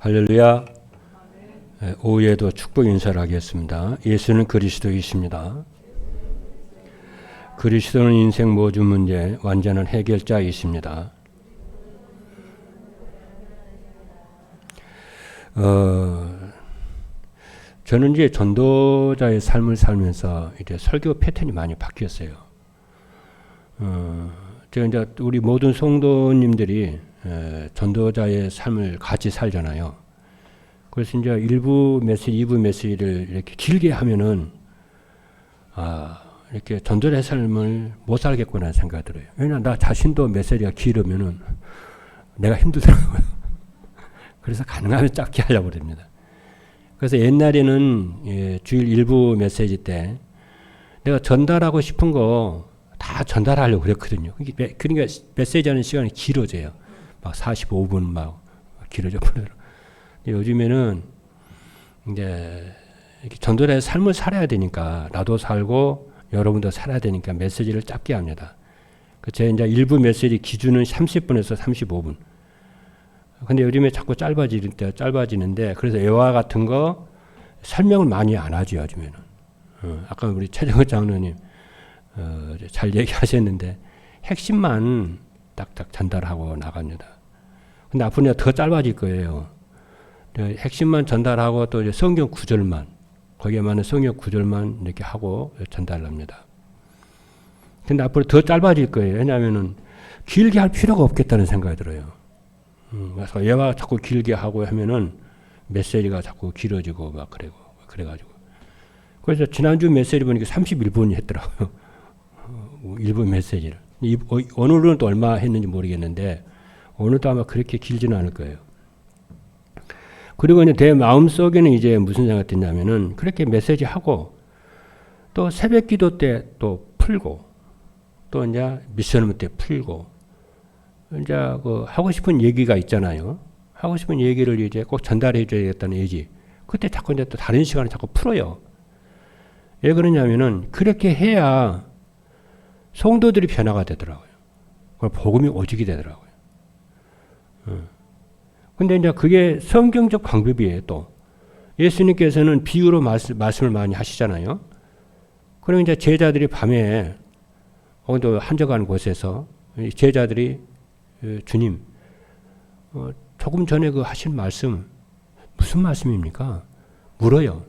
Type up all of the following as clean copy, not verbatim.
할렐루야. 오후에도 축복 인사를 하겠습니다. 예수는 그리스도이십니다. 그리스도는 인생 모든 문제 완전한 해결자이십니다. 저는 이제 전도자의 삶을 살면서 이제 설교 패턴이 많이 바뀌었어요. 제가 이제 우리 모든 성도님들이 전도자의 삶을 같이 살잖아요. 그래서 이제 1부 메시지, 2부 메시지를 이렇게 길게 하면은 이렇게 전도자의 삶을 못 살겠구나 생각이 들어요. 왜냐면 나 자신도 메시지가 길으면은 내가 힘들더라고요. 그래서 가능하면 짧게 하려고 그럽니다. 그래서 옛날에는 주일 1부 메시지 때 내가 전달하고 싶은 거 다 전달하려고 그랬거든요. 그러니까 메시지 하는 시간이 길어져요. 막 45분 막 길어져 버려요. 요즘에는 이제 이렇게 전도자의 삶을 살아야 되니까 나도 살고 여러분도 살아야 되니까 메시지를 짧게 합니다. 제 이제 일부 메시지 기준은 30분에서 35분. 근데 요즘에 자꾸 짧아지는데 그래서 애화 같은 거 설명을 많이 안 하죠, 요즘에는. 아까 우리 최정호 장로님 잘 얘기하셨는데 핵심만 딱딱 전달하고 나갑니다. 근데 앞으로 더 짧아질 거예요. 핵심만 전달하고 또 이제 성경 구절만, 거기에 맞는 성경 구절만 이렇게 하고 전달합니다. 근데 앞으로 더 짧아질 거예요. 왜냐하면은 길게 할 필요가 없겠다는 생각이 들어요. 그래서 얘가 자꾸 길게 하고 하면은 메시지가 자꾸 길어지고 막 그래가지고. 그래서 지난주 메시지 보니까 31분이 했더라고요. 일부 메시지를. 오늘은 또 얼마 했는지 모르겠는데 오늘도 아마 그렇게 길지는 않을 거예요. 그리고 이제 내 마음 속에는 이제 무슨 생각이 드냐면은 그렇게 메시지 하고 또 새벽 기도 때 또 풀고 또 이제 미션 때 풀고 이제 그 하고 싶은 얘기가 있잖아요. 하고 싶은 얘기를 이제 꼭 전달해 줘야겠다는 의지. 그때 자꾸 이제 또 다른 시간에 자꾸 풀어요. 왜 그러냐면은 그렇게 해야 성도들이 변화가 되더라고요. 복음이 오직이 되더라고요. 근데 이제 그게 성경적 방법이에요, 또. 예수님께서는 비유로 말씀을 많이 하시잖아요. 그럼 이제 제자들이 밤에 또 한적한 곳에서 제자들이 주님, 조금 전에 그 하신 말씀, 무슨 말씀입니까? 물어요.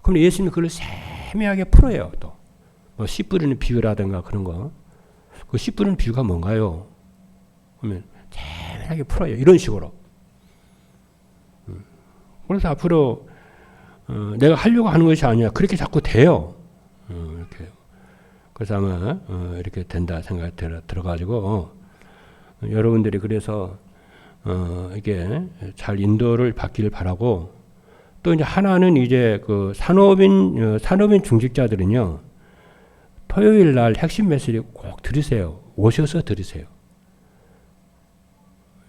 그럼 예수님이 그걸 세밀하게 풀어요, 또. 뭐 씨 뿌리는 비유라든가 그런 거. 그 씨 뿌리는 비유가 뭔가요? 그러면 세밀하게 풀어요. 이런 식으로. 그래서 앞으로 내가 하려고 하는 것이 아니라 그렇게 자꾸 돼요. 이렇게. 그래서 아마 이렇게 된다 생각이 들어가지고 여러분들이 그래서 이게 잘 인도를 받기를 바라고 또 이제 하나는 이제 그 산업인 중직자들은요 토요일 날 핵심 메시지 꼭 들으세요. 오셔서 들으세요.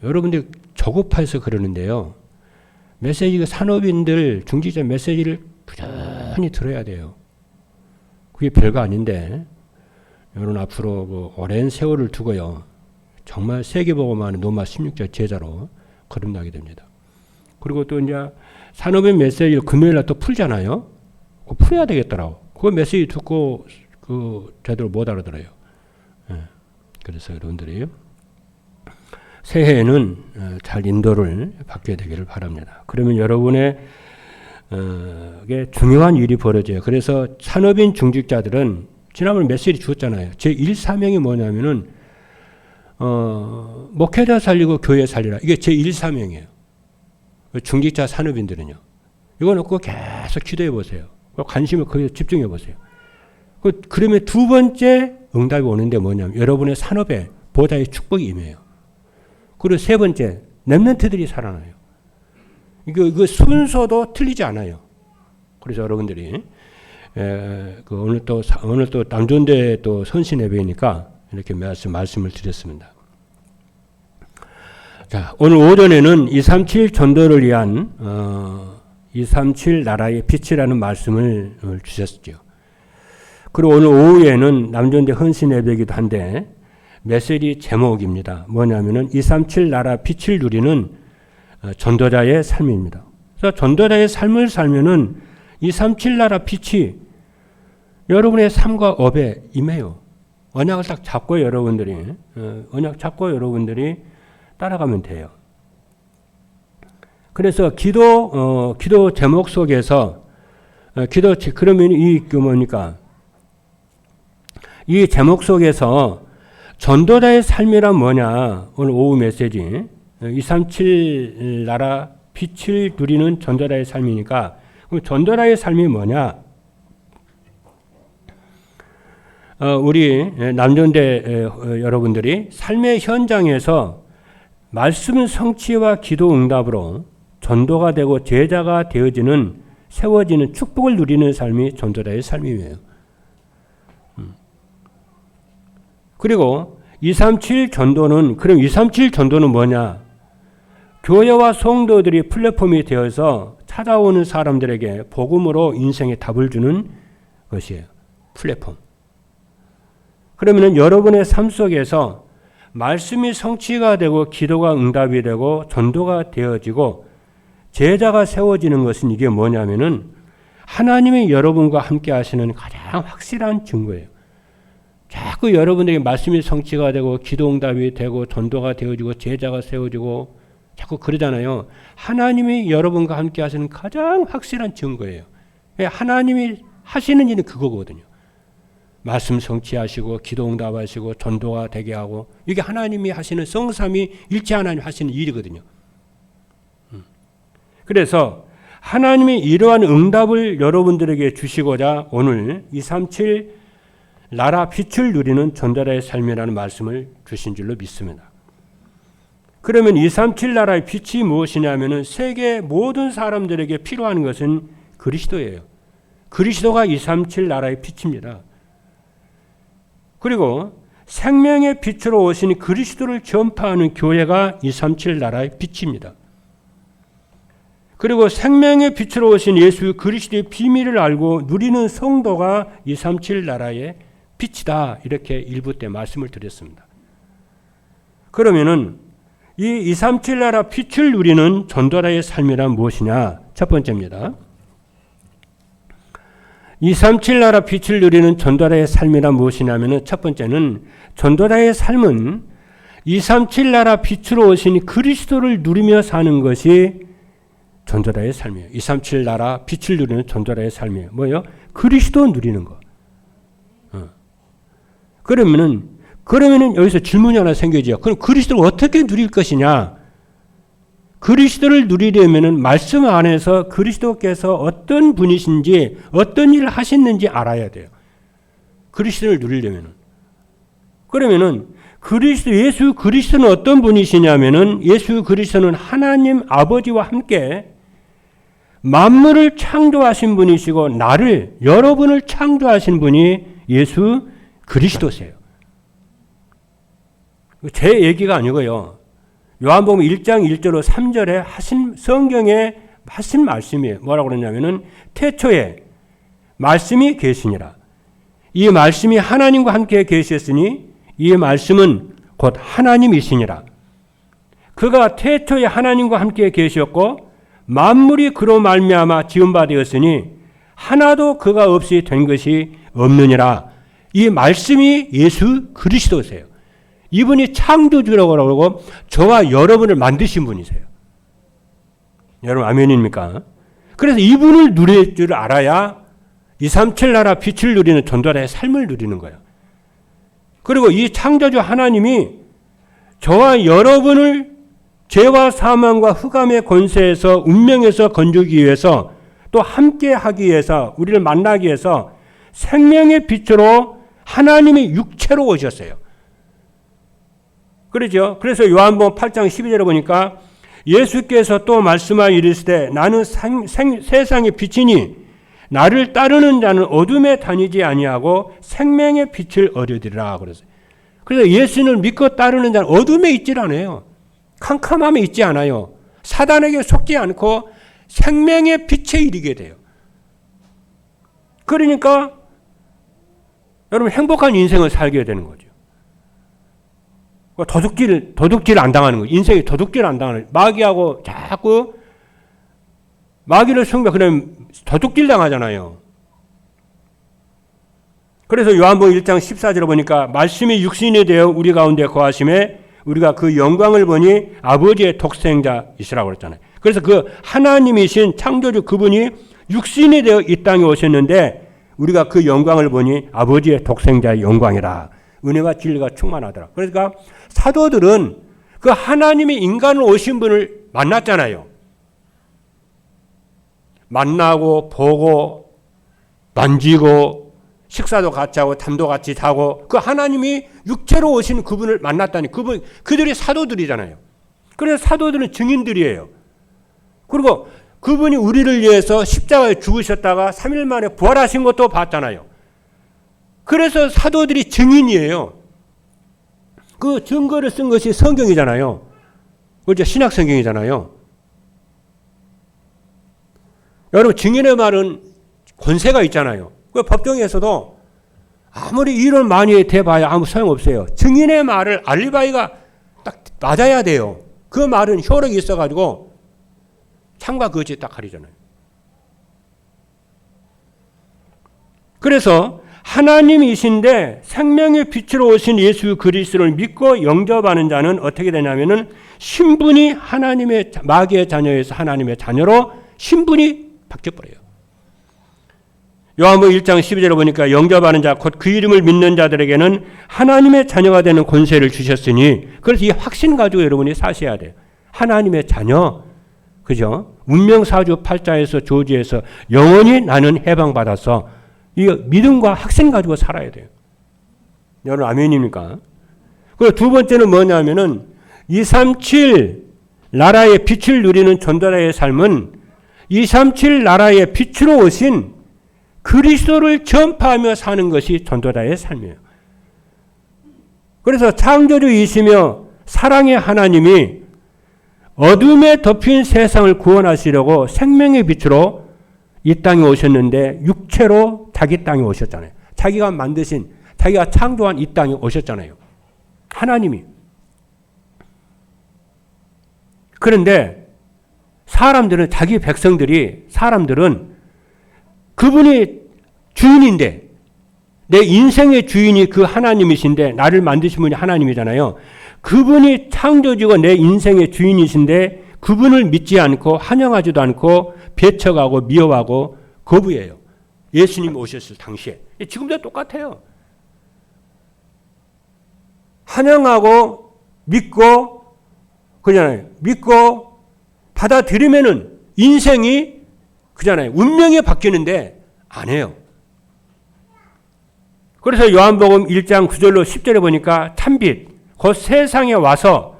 여러분들 조급해서 그러는데요. 메시지 산업인들 중직자 메시지를 부지런히 들어야 돼요. 그게 별거 아닌데 여러분 앞으로 그 오랜 세월을 두고요. 정말 세계복음하는 노마 16절 제자로 거듭나게 됩니다. 그리고 또 이제 산업인 메시지를 금요일날 또 풀잖아요. 풀어야 되겠더라고. 그 메시지 듣고 그 제대로 못 알아들어요. 그래서 여러분들이 새해에는 잘 인도를 받게 되기를 바랍니다. 그러면 여러분의 중요한 일이 벌어져요. 그래서 산업인 중직자들은 지난번 메시지 주었잖아요. 제 1사명이 뭐냐면은 목회자 살리고 교회 살리라. 이게 제 1사명이에요. 중직자 산업인들은요. 이거 놓고 계속 기도해 보세요. 관심을 거기에 집중해 보세요. 그러면 두 번째 응답이 오는데 뭐냐면 여러분의 산업에 보좌의 축복이 임해요. 그리고 세 번째 렘넌트들이 살아나요. 이거 순서도 틀리지 않아요. 그래서 여러분들이 오늘 또 남존대 또 선신 예배니까 이렇게 말씀을 드렸습니다. 자, 오늘 오전에는 237 전도를 위한 237 나라의 빛이라는 말씀을 주셨죠. 그리고 오늘 오후에는 남존대 헌신 예배이기도 한데 메시지 제목입니다. 뭐냐면은 237 나라 빛을 누리는 전도자의 삶입니다. 그래서 전도자의 삶을 살면은 237 나라 빛이 여러분의 삶과 업에 임해요. 언약을 딱 잡고 여러분들이 따라가면 돼요. 그래서 기도 제목 속에서 그러면 뭡니까? 이 제목 속에서 전도자의 삶이란 뭐냐? 오늘 오후 메시지 237 나라 빛을 누리는 전도자의 삶이니까 그럼 전도자의 삶이 뭐냐? 우리 남전대 여러분들이 삶의 현장에서 말씀 성취와 기도 응답으로 전도가 되고 제자가 되어지는 세워지는 축복을 누리는 삶이 전도자의 삶이에요. 그리고 237 전도는 그럼 237 전도는 뭐냐? 교회와 성도들이 플랫폼이 되어서 찾아오는 사람들에게 복음으로 인생의 답을 주는 것이에요. 플랫폼. 그러면은 여러분의 삶 속에서 말씀이 성취가 되고 기도가 응답이 되고 전도가 되어지고 제자가 세워지는 것은 이게 뭐냐면은 하나님이 여러분과 함께 하시는 가장 확실한 증거예요. 자꾸 여러분에게 말씀이 성취가 되고 기도 응답이 되고 전도가 되어지고 제자가 세워지고 자꾸 그러잖아요. 하나님이 여러분과 함께 하시는 가장 확실한 증거예요. 하나님이 하시는 일은 그거거든요. 말씀 성취하시고 기도 응답하시고 전도가 되게 하고 이게 하나님이 하시는 성삼위 일체 하나님 하시는 일이거든요. 그래서 하나님이 이러한 응답을 여러분들에게 주시고자 오늘 237 나라 빛을 누리는 전도자의 삶이라는 말씀을 주신 줄로 믿습니다. 그러면 237 나라의 빛이 무엇이냐면은 세계 모든 사람들에게 필요한 것은 그리스도예요. 그리스도가 237 나라의 빛입니다. 그리고 생명의 빛으로 오신 그리스도를 전파하는 교회가 237 나라의 빛입니다. 그리고 생명의 빛으로 오신 예수 그리스도의 비밀을 알고 누리는 성도가 237 나라의 빛이다. 이렇게 1부 때 말씀을 드렸습니다. 그러면은 이 237 나라 빛을 누리는 전도자의 삶이란 무엇이냐? 첫 번째입니다. 237 나라 빛을 누리는 전도자의 삶이란 무엇이냐면은 첫 번째는 전도자의 삶은 237 나라 빛으로 오신 그리스도를 누리며 사는 것이 전도자의 삶이에요. 237 나라 빛을 누리는 전도자의 삶이에요. 뭐예요? 그리스도 누리는 거. 그러면은 여기서 질문이 하나 생겨지죠. 그럼 그리스도를 어떻게 누릴 것이냐? 그리스도를 누리려면은 말씀 안에서 그리스도께서 어떤 분이신지 어떤 일을 하셨는지 알아야 돼요. 그리스도를 누리려면은. 그러면은 예수 그리스도는 어떤 분이시냐면은 예수 그리스도는 하나님 아버지와 함께 만물을 창조하신 분이시고 여러분을 창조하신 분이 예수 그리스도세요. 제 얘기가 아니고요. 요한복음 1장 1절로 3절에 성경에 하신 말씀이에요. 뭐라고 그러냐면은 태초에 말씀이 계시니라. 이 말씀이 하나님과 함께 계셨으니 이 말씀은 곧 하나님이시니라. 그가 태초에 하나님과 함께 계셨고 만물이 그로 말미암아 지은 바 되었으니 하나도 그가 없이 된 것이 없느니라. 이 말씀이 예수 그리스도세요. 이분이 창조주라고 그러고 저와 여러분을 만드신 분이세요. 여러분 아멘입니까? 그래서 이분을 누릴 줄 알아야 237 나라 빛을 누리는 전도자의 삶을 누리는 거예요. 그리고 이 창조주 하나님이 저와 여러분을 죄와 사망과 흑암의 권세에서 운명에서 건지기 위해서 또 함께 하기 위해서 우리를 만나기 위해서 생명의 빛으로 하나님이 육체로 오셨어요. 그렇죠? 그래서 요한복음 8장 12절에 보니까 예수께서 또 말씀하여 이르시되 나는 세상의 빛이니 나를 따르는 자는 어둠에 다니지 아니하고 생명의 빛을 얻으리라 그랬어요. 그래서 예수를 믿고 따르는 자는 어둠에 있질 않아요. 캄캄함에 있지 않아요. 사단에게 속지 않고 생명의 빛에 이르게 돼요. 그러니까 여러분 행복한 인생을 살게 되는 거죠. 도둑질 안 당하는 거예요. 인생이 도둑질 안 당하는 거예요. 마귀하고 자꾸 마귀를 그러면 도둑질 당하잖아요. 그래서 요한복음 1장 14절에 보니까 말씀이 육신이 되어 우리 가운데 거하심에 우리가 그 영광을 보니 아버지의 독생자이시라고 그랬잖아요. 그래서 그 하나님이신 창조주 그분이 육신이 되어 이 땅에 오셨는데 우리가 그 영광을 보니 아버지의 독생자의 영광이라. 은혜와 진리가 충만하더라. 그러니까 사도들은 그 하나님이 인간으로 오신 분을 만났잖아요. 만나고 보고 만지고 식사도 같이 하고 잠도 같이 자고 그 하나님이 육체로 오신 그분을 만났다니 그들이 사도들이잖아요. 그래서 사도들은 증인들이에요. 그리고 그분이 우리를 위해서 십자가에 죽으셨다가 3일 만에 부활하신 것도 봤잖아요. 그래서 사도들이 증인이에요. 그 증거를 쓴 것이 성경이잖아요. 그렇죠? 신약 성경이잖아요. 여러분 증인의 말은 권세가 있잖아요. 그 법정에서도 아무리 이론 많이 대봐야 아무 소용없어요. 증인의 말을 알리바이가 딱 맞아야 돼요. 그 말은 효력이 있어가지고 참과 거짓 딱 가리잖아요. 그래서 하나님이신데 생명의 빛으로 오신 예수 그리스도를 믿고 영접하는 자는 어떻게 되냐면은 신분이 하나님의 마귀의 자녀에서 하나님의 자녀로 신분이 바뀌어버려요. 요한복음 1장 12절에 보니까 영접하는 자 곧 그 이름을 믿는 자들에게는 하나님의 자녀가 되는 권세를 주셨으니 그래서 이 확신 가지고 여러분이 사셔야 돼요. 하나님의 자녀 그죠? 운명사주 팔자에서 조지에서 영원히 나는 해방받아서 이 믿음과 확신 가지고 살아야 돼요. 여러분 아멘입니까? 그리고 두 번째는 뭐냐면은 237 나라의 빛을 누리는 전도자의 삶은 237 나라의 빛으로 오신 그리스도를 전파하며 사는 것이 전도자의 삶이에요. 그래서 창조주이시며 사랑의 하나님이 어둠에 덮인 세상을 구원하시려고 생명의 빛으로 이 땅에 오셨는데 육체로 자기 땅에 오셨잖아요. 자기가 만드신, 자기가 창조한 이 땅에 오셨잖아요. 하나님이. 그런데 사람들은 자기 백성들이 사람들은 그분이 주인인데 내 인생의 주인이 그 하나님이신데 나를 만드신 분이 하나님이잖아요. 그분이 창조주고 내 인생의 주인이신데 그분을 믿지 않고 환영하지도 않고 배척하고 미워하고 거부해요. 예수님 오셨을 당시에. 지금도 똑같아요. 환영하고 믿고 그잖아요. 믿고 받아들이면은 인생이 그잖아요. 운명이 바뀌는데 안 해요. 그래서 요한복음 1장 9절로 10절에 보니까 참빛 곧 세상에 와서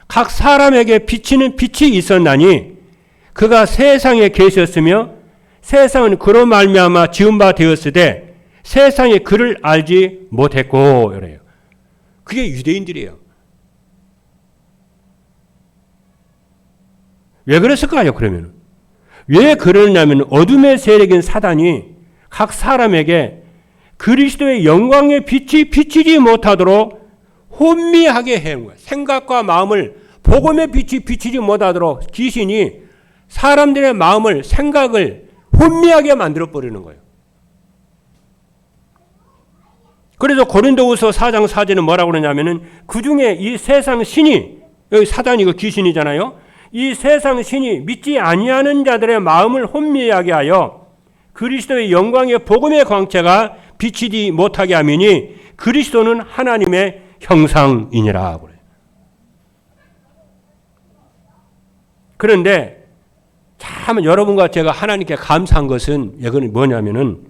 각 사람에게 비치는 빛이 있었나니 그가 세상에 계셨으며 세상은 그로 말미암아 지은 바 되었으되 세상이 그를 알지 못했고 이래요. 그게 유대인들이에요. 왜 그랬을까요? 그러면 왜 그러냐면 어둠의 세력인 사단이 각 사람에게 그리스도의 영광의 빛이 비치지 못하도록 혼미하게 해온 거예요. 생각과 마음을 복음의 빛이 비치지 못하도록 귀신이 사람들의 마음을 생각을 혼미하게 만들어버리는 거예요. 그래서 고린도후서 4장 4절은 뭐라고 그러냐면은 그중에 이 세상 신이 여기 사단이 그 귀신이잖아요. 이 세상 신이 믿지 아니하는 자들의 마음을 혼미하게 하여 그리스도의 영광의 복음의 광채가 비치지 못하게 하미니 그리스도는 하나님의 형상이니라 그래요. 그런데 참 여러분과 제가 하나님께 감사한 것은 이건 뭐냐면은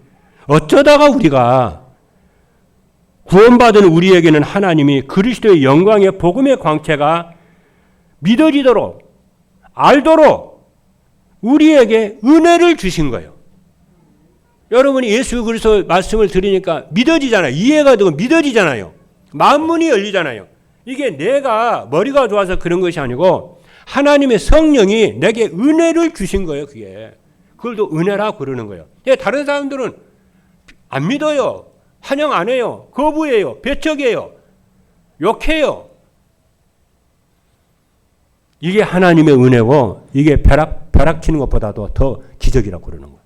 어쩌다가 우리가 구원받은 우리에게는 하나님이 그리스도의 영광의 복음의 광채가 믿어지도록 알도록 우리에게 은혜를 주신 거예요. 여러분이 예수 그리스도 말씀을 들으니까 믿어지잖아요. 이해가 되고 믿어지잖아요. 마음문이 열리잖아요. 이게 내가 머리가 좋아서 그런 것이 아니고 하나님의 성령이 내게 은혜를 주신 거예요. 그걸 또 은혜라고 그러는 거예요. 다른 사람들은 안 믿어요. 환영 안 해요. 거부해요. 배척해요. 욕해요. 이게 하나님의 은혜고 이게 벼락 치는 것보다도 더 기적이라고 그러는 거예요.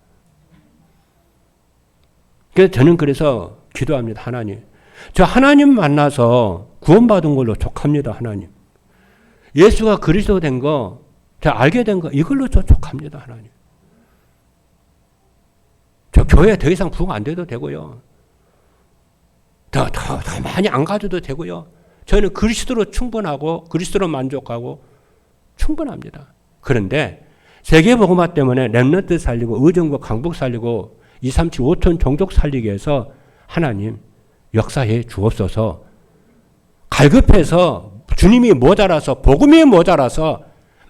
그래서 저는 그래서 기도합니다. 하나님. 저 하나님 만나서 구원받은 걸로 족합니다. 하나님. 예수가 그리스도 된 거, 제가 알게 된 거 이걸로 저 족합니다. 하나님. 저 교회 더 이상 부흥 안 돼도 되고요. 더 많이 안 가져도 되고요. 저는 그리스도로 충분하고 그리스도로 만족하고 충분합니다. 그런데 세계복음화 때문에 렘넌트 살리고 의정부 강북 살리고 237, 5천 종족 살리기 위해서 하나님 역사해 주옵소서. 갈급해서 주님이 모자라서 복음이 모자라서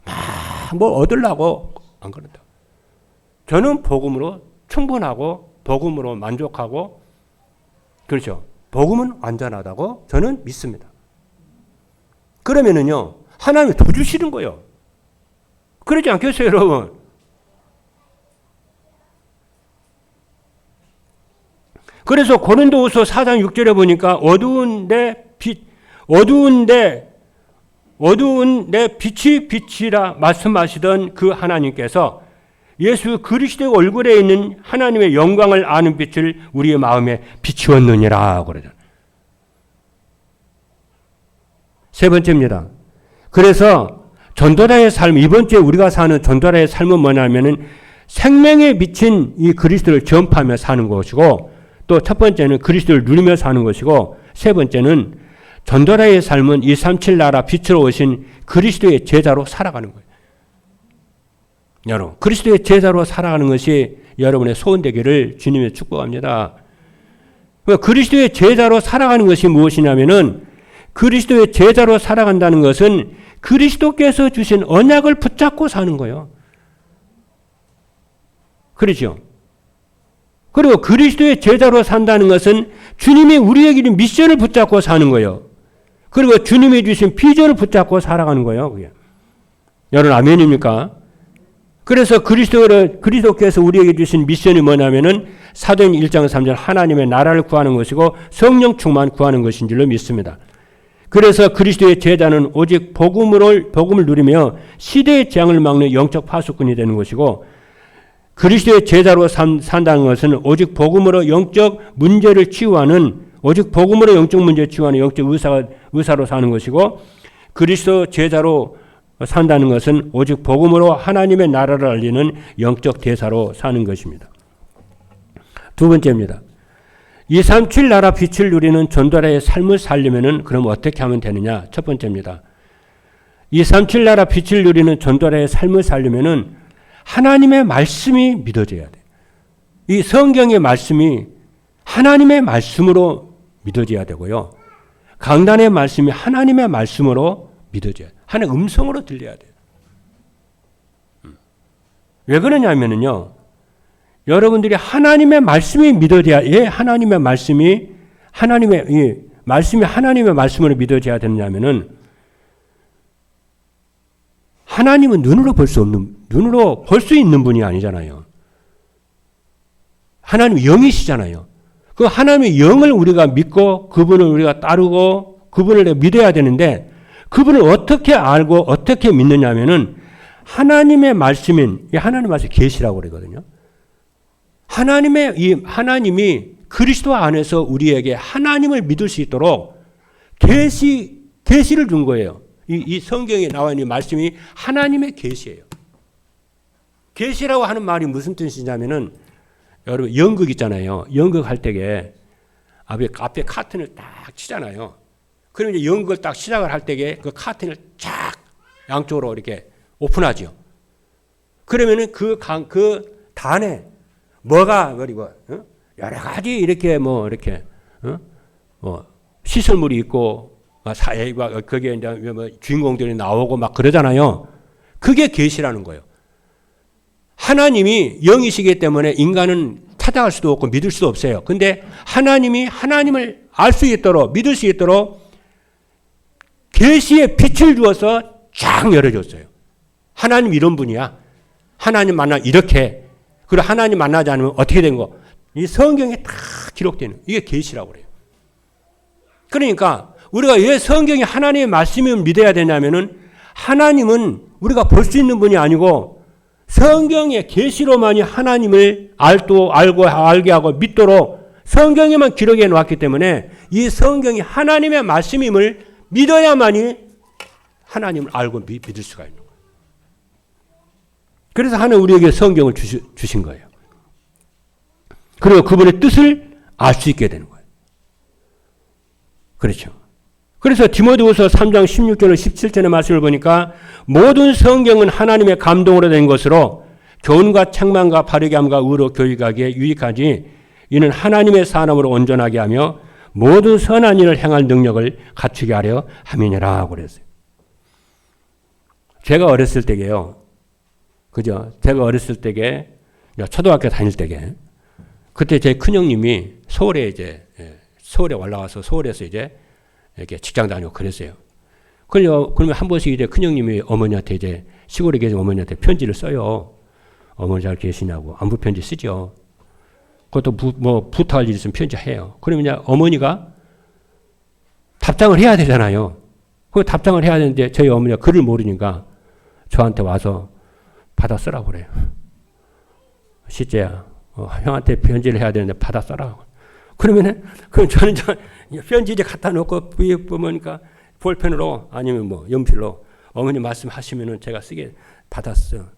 막 뭐 얻으려고 안 그런다. 저는 복음으로 충분하고 복음으로 만족하고 그렇죠. 복음은 완전하다고 저는 믿습니다. 그러면은요 하나님이 더 주시는 거예요. 그러지 않겠어요, 여러분? 그래서 고린도후서 4장 6절에 보니까 어두운 내 빛이 빛이라 말씀하시던 그 하나님께서 예수 그리스도의 얼굴에 있는 하나님의 영광을 아는 빛을 우리의 마음에 비추었느니라 그러잖아요. 세 번째입니다. 그래서 전도자의 삶, 이번 주에 우리가 사는 전도자의 삶은 뭐냐면은 생명에 미친 이 그리스도를 전파하며 사는 것이고, 또 첫 번째는 그리스도를 누리며 사는 것이고, 세 번째는 전도자의 삶은 237 나라 빛으로 오신 그리스도의 제자로 살아가는 거예요. 여러분, 그리스도의 제자로 살아가는 것이 여러분의 소원 되기를 주님의 축복합니다. 그리스도의 제자로 살아가는 것이 무엇이냐면은 그리스도의 제자로 살아간다는 것은 그리스도께서 주신 언약을 붙잡고 사는 거예요. 그렇죠? 그리고 그리스도의 제자로 산다는 것은 주님이 우리에게 주신 미션을 붙잡고 사는 거예요. 그리고 주님이 주신 비전을 붙잡고 살아가는 거예요. 그게. 여러분 아멘입니까? 그래서 그리스도께서 우리에게 주신 미션이 뭐냐면은 사도행 1장 3절 하나님의 나라를 구하는 것이고 성령 충만 구하는 것인 줄로 믿습니다. 그래서 그리스도의 제자는 오직 복음을 누리며 시대의 재앙을 막는 영적 파수꾼이 되는 것이고, 그리스도의 제자로 산다는 것은 오직 복음으로 영적 문제를 치유하는, 오직 복음으로 영적 문제를 치유하는 영적 의사로 사는 것이고, 그리스도 제자로 산다는 것은 오직 복음으로 하나님의 나라를 알리는 영적 대사로 사는 것입니다. 두 번째입니다. 237 나라 빛을 누리는 전도자의 삶을 살려면은 그럼 어떻게 하면 되느냐? 첫 번째입니다. 237 나라 빛을 누리는 전도자의 삶을 살려면은 하나님의 말씀이 믿어져야 돼. 이 성경의 말씀이 하나님의 말씀으로 믿어져야 되고요. 강단의 말씀이 하나님의 말씀으로 믿어져야 돼. 하나님의 음성으로 들려야 돼요. 왜 그러냐면요. 여러분들이 하나님의 말씀이 믿어져야, 하나님의 말씀이 하나님의 말씀으로 믿어져야 되느냐면은, 하나님은 눈으로 볼 수 있는 분이 아니잖아요. 하나님은 영이시잖아요. 그 하나님의 영을 우리가 믿고 그분을 우리가 따르고 그분을 믿어야 되는데, 그분을 어떻게 알고 어떻게 믿느냐면은 하나님의 말씀인, 하나님의 말씀 계시라고 그러거든요. 하나님이 그리스도 안에서 우리에게 하나님을 믿을 수 있도록 계시를 준 거예요. 이 성경에 나와 있는 말씀이 하나님의 계시예요. 계시라고 하는 말이 무슨 뜻이냐면은, 여러분 연극 있잖아요. 연극 할 때에 앞에 카튼을 딱 치잖아요. 그러면 이제 연극을 딱 시작을 할 때에 그 카튼을 쫙 양쪽으로 이렇게 오픈하죠. 그러면은 그 단에 뭐가 그리고 여러 가지 이렇게 시설물이 있고 사회가 거기에 이제 주인공들이 나오고 막 그러잖아요. 그게 계시라는 거예요. 하나님이 영이시기 때문에 인간은 찾아갈 수도 없고 믿을 수도 없어요. 근데 하나님이 하나님을 알 수 있도록 믿을 수 있도록 계시의 빛을 주어서 쫙 열어줬어요. 하나님 이런 분이야. 하나님 만나 이렇게. 그리고 하나님 만나지 않으면 어떻게 된 거? 이 성경에 다 기록되는 이게 계시라고 그래요. 그러니까 우리가 왜 성경이 하나님의 말씀을 믿어야 되냐면은 하나님은 우리가 볼 수 있는 분이 아니고 성경의 계시로만이 하나님을 알게 하고 믿도록 성경에만 기록해 놓았기 때문에 이 성경이 하나님의 말씀임을 믿어야만이 하나님을 알고 믿을 수가 있는 거예요. 그래서 하나님 우리에게 성경을 주신 거예요. 그리고 그분의 뜻을 알 수 있게 되는 거예요. 그렇죠. 그래서 디모데후서 3장 16절 17절의 말씀을 보니까 모든 성경은 하나님의 감동으로 된 것으로 교훈과 책망과 바르게 함과 의로 교육하기에 유익하지 이는 하나님의 사람으로 온전하게 하며 모든 선한 일을 행할 능력을 갖추게 하려 함이니라 그랬어요. 제가 어렸을 때게요. 그죠? 제가 어렸을 때게 초등학교 다닐 때게 그때 제 큰형님이 서울에 올라와서 서울에서 이제 이렇게 직장 다니고 그랬어요. 그러면 한 번씩 이제 큰형님이 어머니한테 이제 시골에 계신 어머니한테 편지를 써요. 어머니 잘 계시냐고 안부 편지 쓰죠. 그것도 부탁할 일 있으면 편지해요. 그러면 이제 어머니가 답장을 해야 되잖아요. 그 답장을 해야 되는데 저희 어머니가 글을 모르니까 저한테 와서 받아 쓰라고 그래요. 시째야, 형한테 편지를 해야 되는데 받아 써라. 그럼 저는 편지 이제 갖다 놓고 위에 보니까 볼펜으로 아니면 연필로 어머니 말씀하시면은 제가 쓰게 받았어요.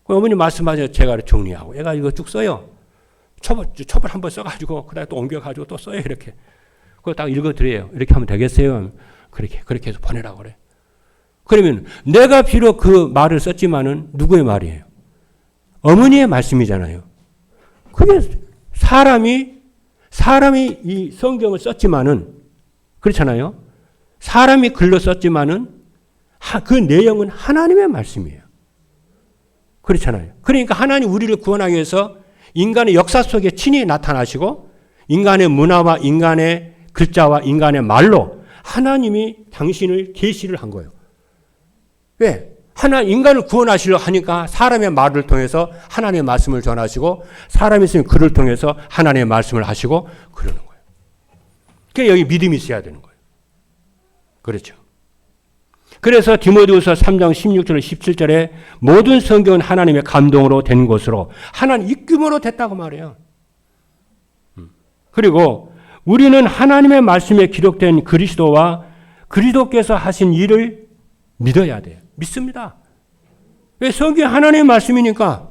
어머니 말씀하셔서 제가 정리하고 얘가 이거 쭉 써요. 초벌 한번 써가지고 그다음에 또 옮겨가지고 또 써요 이렇게. 그거 딱 읽어드려요. 이렇게 하면 되겠어요? 그렇게 해서 보내라고 그래. 그러면 내가 비록 그 말을 썼지만은 누구의 말이에요? 어머니의 말씀이잖아요. 그게 사람이 이 성경을 썼지만은 그렇잖아요. 사람이 글로 썼지만은 그 내용은 하나님의 말씀이에요. 그렇잖아요. 그러니까 하나님 우리를 구원하기 위해서 인간의 역사 속에 친히 나타나시고 인간의 문화와 인간의 글자와 인간의 말로 하나님이 당신을 계시를 한 거예요. 왜? 인간을 구원하시려고 하니까 사람의 말을 통해서 하나님의 말씀을 전하시고 사람이 쓴 글을 통해서 하나님의 말씀을 하시고 그러는 거예요. 그러니까 여기 믿음이 있어야 되는 거예요. 그렇죠. 그래서 디모데후서 3장 16절 17절에 모든 성경은 하나님의 감동으로 된 것으로 하나님 입김으로 됐다고 말해요. 그리고 우리는 하나님의 말씀에 기록된 그리스도와 그리스도께서 하신 일을 믿어야 돼요. 믿습니다. 왜? 성경이 하나님의 말씀이니까.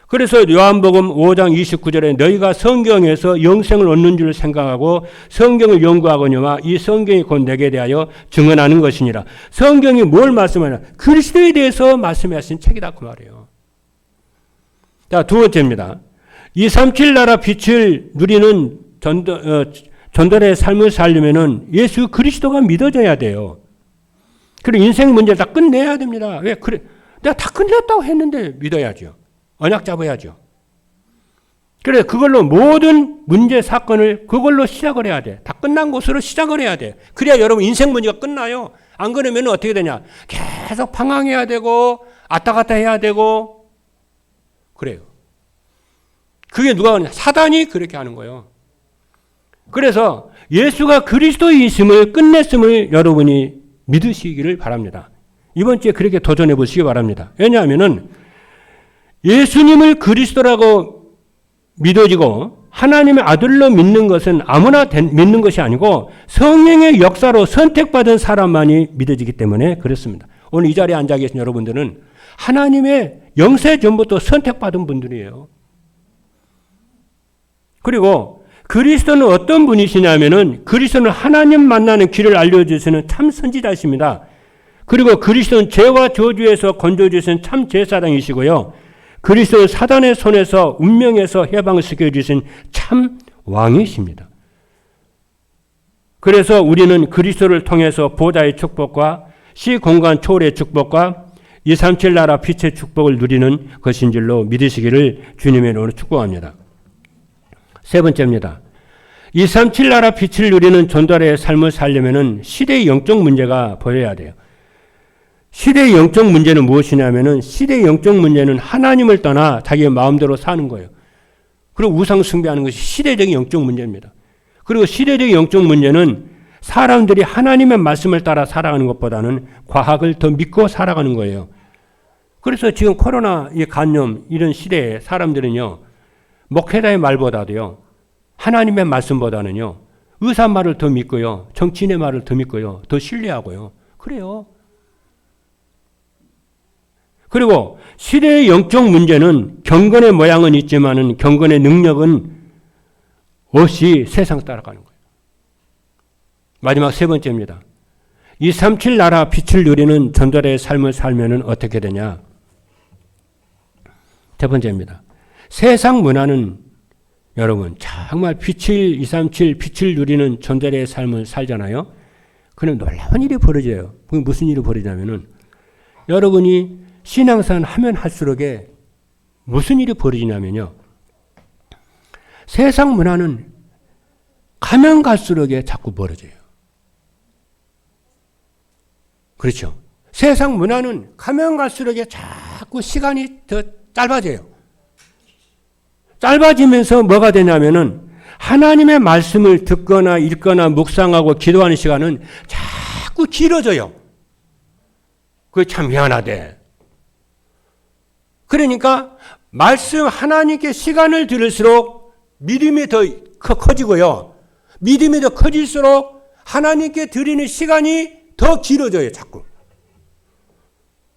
그래서 요한복음 5장 29절에 너희가 성경에서 영생을 얻는 줄 생각하고 성경을 연구하거니와 이 성경이 곧 내게 대하여 증언하는 것이니라. 성경이 뭘 말씀하냐? 그리스도에 대해서 말씀하신 책이다 그 말이에요. 자, 두 번째입니다. 237 나라 빛을 누리는 전도의 삶을 살려면은 예수 그리스도가 믿어져야 돼요. 그리고 인생 문제를 다 끝내야 됩니다. 왜? 그래. 내가 다 끝냈다고 했는데 믿어야죠. 언약 잡아야죠. 그래, 그걸로 모든 문제, 사건을 그걸로 시작을 해야 돼. 다 끝난 곳으로 시작을 해야 돼. 그래야 여러분 인생 문제가 끝나요. 안 그러면 어떻게 되냐. 계속 방황해야 되고, 왔다 갔다 해야 되고, 그래요. 그게 누가 하느냐. 사단이 그렇게 하는 거예요. 그래서 예수가 그리스도이심을 끝냈음을 여러분이 믿으시기를 바랍니다. 이번 주에 그렇게 도전해 보시기 바랍니다. 왜냐하면은 예수님을 그리스도라고 믿어지고 하나님의 아들로 믿는 것은 아무나 믿는 것이 아니고 성령의 역사로 선택받은 사람만이 믿어지기 때문에 그렇습니다. 오늘 이 자리에 앉아 계신 여러분들은 하나님의 영세 전부터 선택받은 분들이에요. 그리고 그리스도는 어떤 분이시냐면은 그리스도는 하나님 만나는 길을 알려주시는 참 선지자이십니다. 그리고 그리스도는 죄와 저주에서 건져주신 참 제사장이시고요. 그리스도는 사단의 손에서 운명에서 해방을 시켜주신 참 왕이십니다. 그래서 우리는 그리스도를 통해서 보좌의 축복과 시공간 초월의 축복과 237 나라 빛의 축복을 누리는 것인 줄로 믿으시기를 주님의 이름으로 축복합니다. 세 번째입니다. 237 나라 빛을 누리는 전도자의 삶을 살려면은 시대의 영적 문제가 보여야 돼요. 시대의 영적 문제는 무엇이냐면은 시대의 영적 문제는 하나님을 떠나 자기의 마음대로 사는 거예요. 그리고 우상 숭배하는 것이 시대적인 영적 문제입니다. 그리고 시대적인 영적 문제는 사람들이 하나님의 말씀을 따라 살아가는 것보다는 과학을 더 믿고 살아가는 거예요. 그래서 지금 코로나 감염 이런 시대에 사람들은요, 목회자의 말보다도요, 하나님의 말씀보다는요, 의사 말을 더 믿고요, 정치인의 말을 더 믿고요, 더 신뢰하고요. 그래요. 그리고 시대의 영적 문제는 경건의 모양은 있지만은 경건의 능력은 없이 세상 따라가는 거예요. 마지막 세 번째입니다. 237 나라 빛을 누리는 전도자의 삶을 살면은 어떻게 되냐? 세 번째입니다. 세상 문화는 여러분 정말 237 빛을 누리는 전도자의 삶을 살잖아요. 그럼 놀라운 일이 벌어져요. 그게 무슨 일이 벌어지냐면은 여러분이 신앙생활 하면 할수록에 무슨 일이 벌어지냐면요. 세상 문화는 가면 갈수록에 자꾸 벌어져요. 그렇죠. 세상 문화는 가면 갈수록에 자꾸 시간이 더 짧아져요. 짧아지면서 뭐가 되냐면은 하나님의 말씀을 듣거나 읽거나 묵상하고 기도하는 시간은 자꾸 길어져요. 그게 참 미안하대. 그러니까 말씀 하나님께 시간을 들을수록 믿음이 더 커지고요. 믿음이 더 커질수록 하나님께 드리는 시간이 더 길어져요. 자꾸.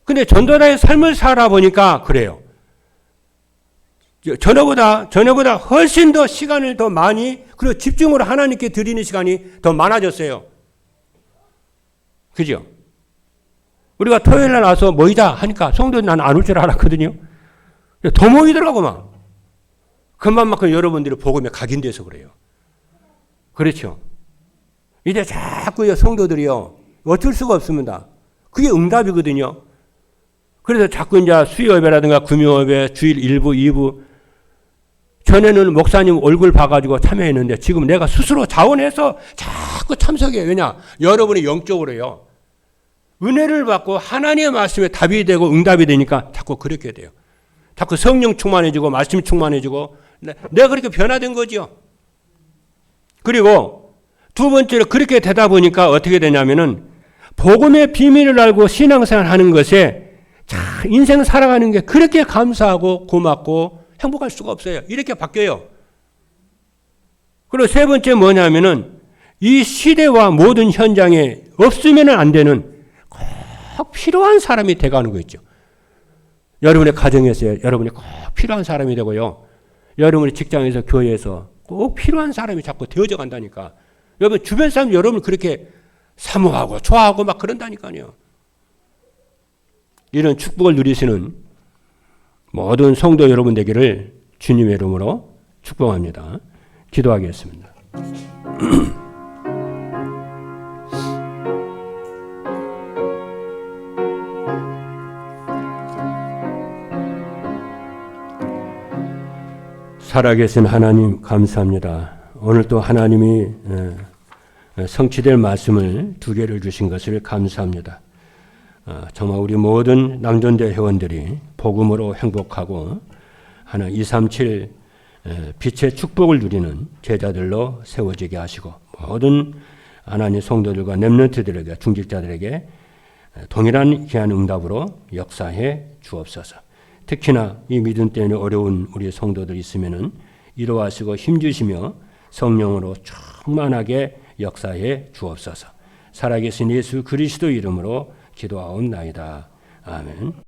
근데 전도자의 삶을 살아보니까 그래요. 전에보다 훨씬 더 시간을 더 많이 그리고 집중으로 하나님께 드리는 시간이 더 많아졌어요. 그죠? 우리가 토요일날 와서 모이자 하니까 성도들 나는 안 올 줄 알았거든요. 더 모이더라고 막. 그만큼 여러분들이 복음에 각인돼서 그래요. 그렇죠. 이제 자꾸 성도들이요. 어쩔 수가 없습니다. 그게 응답이거든요. 그래서 자꾸 이제 수요 예배라든가 금요 예배, 주일 1부, 2부. 전에는 목사님 얼굴 봐가지고 참여했는데 지금 내가 스스로 자원해서 자꾸 참석해요. 왜냐? 여러분이 영적으로요. 은혜를 받고 하나님의 말씀에 답이 되고 응답이 되니까 자꾸 그렇게 돼요. 자꾸 성령 충만해지고 말씀 충만해지고 내가 그렇게 변화된 거죠. 그리고 두 번째로 그렇게 되다 보니까 어떻게 되냐면은 복음의 비밀을 알고 신앙생활 하는 것에 인생 살아가는 게 그렇게 감사하고 고맙고 행복할 수가 없어요. 이렇게 바뀌어요. 그리고 세 번째 뭐냐면은 이 시대와 모든 현장에 없으면 안 되는 꼭 필요한 사람이 돼가는 거 있죠. 여러분의 가정에서 여러분이 꼭 필요한 사람이 되고요. 여러분의 직장에서 교회에서 꼭 필요한 사람이 자꾸 되어져 간다니까. 여러분 주변 사람 여러분을 그렇게 사모하고 좋아하고 막 그런다니까요. 이런 축복을 누리시는 모든 성도 여러분 되기를 주님의 이름으로 축복합니다. 기도하겠습니다. 살아계신 하나님 감사합니다. 오늘 또 하나님이 성취될 말씀을 2개를 주신 것을 감사합니다. 정말 우리 모든 남존대 회원들이 복음으로 행복하고 하나 237 빛의 축복을 누리는 제자들로 세워지게 하시고 모든 하나님 성도들과 렘넌트들에게 중직자들에게 동일한 귀한 응답으로 역사해 주옵소서. 특히나 이 믿음 때문에 어려운 우리 성도들 있으면은 위로하시고 힘주시며 성령으로 충만하게 역사해 주옵소서. 살아계신 예수 그리스도 이름으로 기도하옵나이다. 아멘.